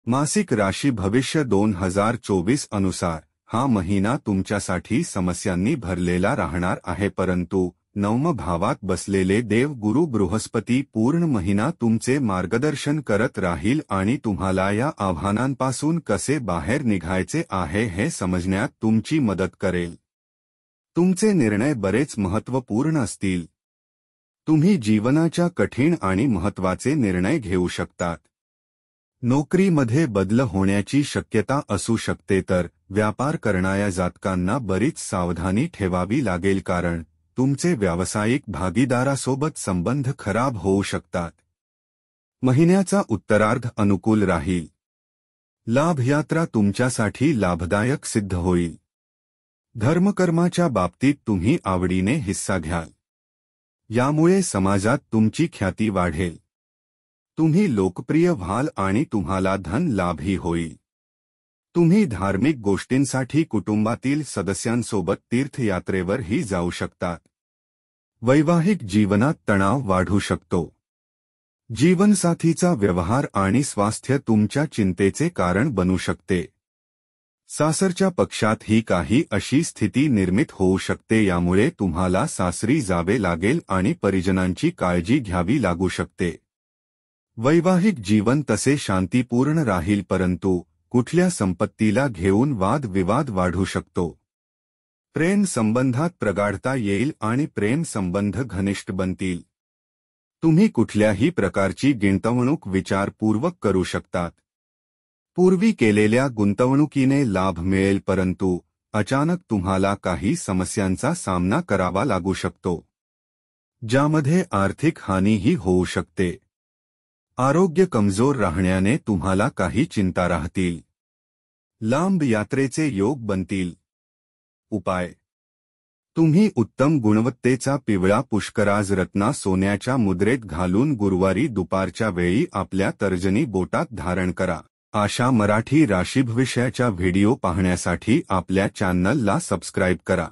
मासिक राशी भविष्य 2024 अनुसार हा महिना तुमच्यासाठी समस्यांनी भरलेला राहणार आहे, परंतु नवम भावात बसलेले देव गुरु बृहस्पती पूर्ण महिना तुमचे मार्गदर्शन करत राहील आणि तुम्हाला या आव्हानांपासून कसे बाहेर निघायचे आहे हे समजण्यात तुमची मदत करेल। तुमचे निर्णय बरेच महत्त्वपूर्ण असतील। तुम्ही जीवनाच्या कठीण आणि महत्त्वाचे निर्णय घेऊ शकतात। नोकरीमध्ये बदल होण्याची शक्यता असू शकते, तर व्यापार करणाऱ्या जातकांना बरीच सावधानी ठेवावी लागेल, कारण तुमचे व्यावसायिक भागीदारासोबत संबंध खराब होऊ शकतात। महिन्याचा उत्तरार्ध अनुकूल राहील। लाभयात्रा तुमच्यासाठी लाभदायक सिद्ध होईल। धर्मकर्माच्या बाबतीत तुम्ही आवडीने हिस्सा घ्याल। यामुळे समाजात तुमची ख्याती वाढेल। तुम्ही लोकप्रिय व्हाल आणि तुम्हाला धन लाभही होईल। तुम्ही धार्मिक गोष्टींसाठी कुटुंबातील सदस्यांसोबत तीर्थयात्रेवरही जाऊ शकतात। वैवाहिक जीवनात तणाव वाढू शकतो। जीवनसाथीचा व्यवहार आणि स्वास्थ्य तुमच्या चिंतेचे कारण बनू शकते। सासरच्या पक्षात ही काही अशी स्थिती निर्मित होऊ शकते, यामुळे तुम्हाला सासरी जावे लागेल आणि परिजनांची काळजी घ्यावी लागू शकते। वैवाहिक जीवन तसे शांतीपूर्ण राहील, परंतु कुठल्या संपत्तीला घेऊन वादविवाद वाढू शकतो। प्रेम संबंधात प्रगाढता येईल आणि प्रेम संबंध घनिष्ठ बनतील। तुम्ही कुठल्याही प्रकारची गुंतवणूक विचारपूर्वक करू शकतात। पूर्वी केलेल्या गुंतवणुकीने लाभ मिळेल, परंतु अचानक तुम्हाला काही समस्यांचा सामना करावा लागू शकतो, ज्यामध्ये आर्थिक हानीही होऊ शकते। आरोग्य कमजोर राहण्याने तुम्हाला काही चिंता राहतील। लांब यात्रेचे योग बनतील। उपाय: तुम्ही उत्तम गुणवत्तेचा पिवळा पुष्कराज रत्ना सोन्याच्या मुद्रेत घालून गुरुवारी दुपारच्या वेळी आपल्या तर्जनी बोटात धारण करा। अशा मराठी राशीभविष्याच्या व्हिडिओ पाहण्यासाठी आपल्या चॅनलला सबस्क्राइब करा।